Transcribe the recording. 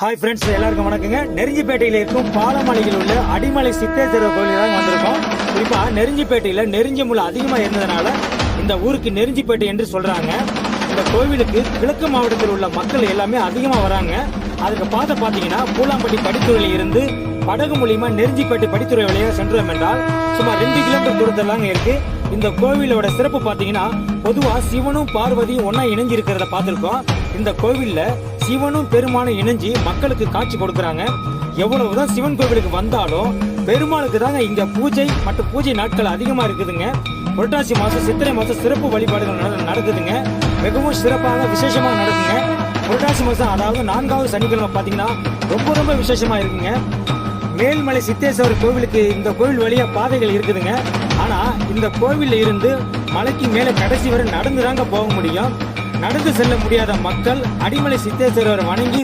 Hi friends, எல்லாருக்கும் வணக்கங்க. நெருஞ்சிப்பேட்டையில் இருக்கும் பாலமலையில் உள்ள அடிமலை சித்தேஸ்வரர் கோயில் தான் வந்திருக்கோம். குறிப்பாக நெருஞ்சிப்பேட்டையில் நெருஞ்சி முள் அதிகமாக இருந்ததுனால இந்த ஊருக்கு நெருஞ்சிப்பேட்டை என்று சொல்றாங்க. இந்த கோவிலுக்கு கிழக்கு மாவட்டத்தில் உள்ள மக்கள் எல்லாமே அதிகமாக வராங்க. அதுக்கு பார்த்தீங்கன்னா பூலாம்பட்டி படித்துறையில் இருந்து படகு மூலியமா நெருஞ்சிப்பேட்டை படித்துறை வழியாக சென்றோம் என்றால் சுமார் 2 கிலோமீட்டர் தூரத்தில் தாங்க இருக்கு. இந்த கோவிலோட சிறப்பு பார்த்தீங்கன்னா பொதுவா சிவனும் பார்வதியும் ஒன்னா இணைஞ்சு இருக்கிறத பார்த்திருக்கோம். இந்த கோவில்ல சிவனும் பெருமானும் இணைஞ்சு மக்களுக்கு காட்சி கொடுக்கறாங்க. எவ்வளவுதான் சிவன் கோவிலுக்கு வந்தாலும் பெருமாளுக்கு தாங்க இங்க பூஜை மற்றும் பூஜை நாட்கள் அதிகமா இருக்குதுங்க. புரட்டாசி மாசம் சித்திரை மாசம் சிறப்பு வழிபாடுகள் நடக்குதுங்க. மிகவும் சிறப்பாக விசேஷமா நடக்குங்க. புரட்டாசி மாசம் அதாவது 4வது சனிக்கிழமை பாத்தீங்கன்னா ரொம்ப விசேஷமா இருக்குங்க. மேல்மலை சித்தேஸ்வரர் கோவிலுக்கு இந்த கோவில் வழியா பாதைகள் இருக்குதுங்க. ஆனா இந்த கோவில்ல இருந்து மலைக்கு மேல கடைசி வரை நடந்துதாங்க போக முடியும். நடந்து செல்ல முடியாத மக்கள் அடிமலை சித்தேஸ்வரர் வணங்கி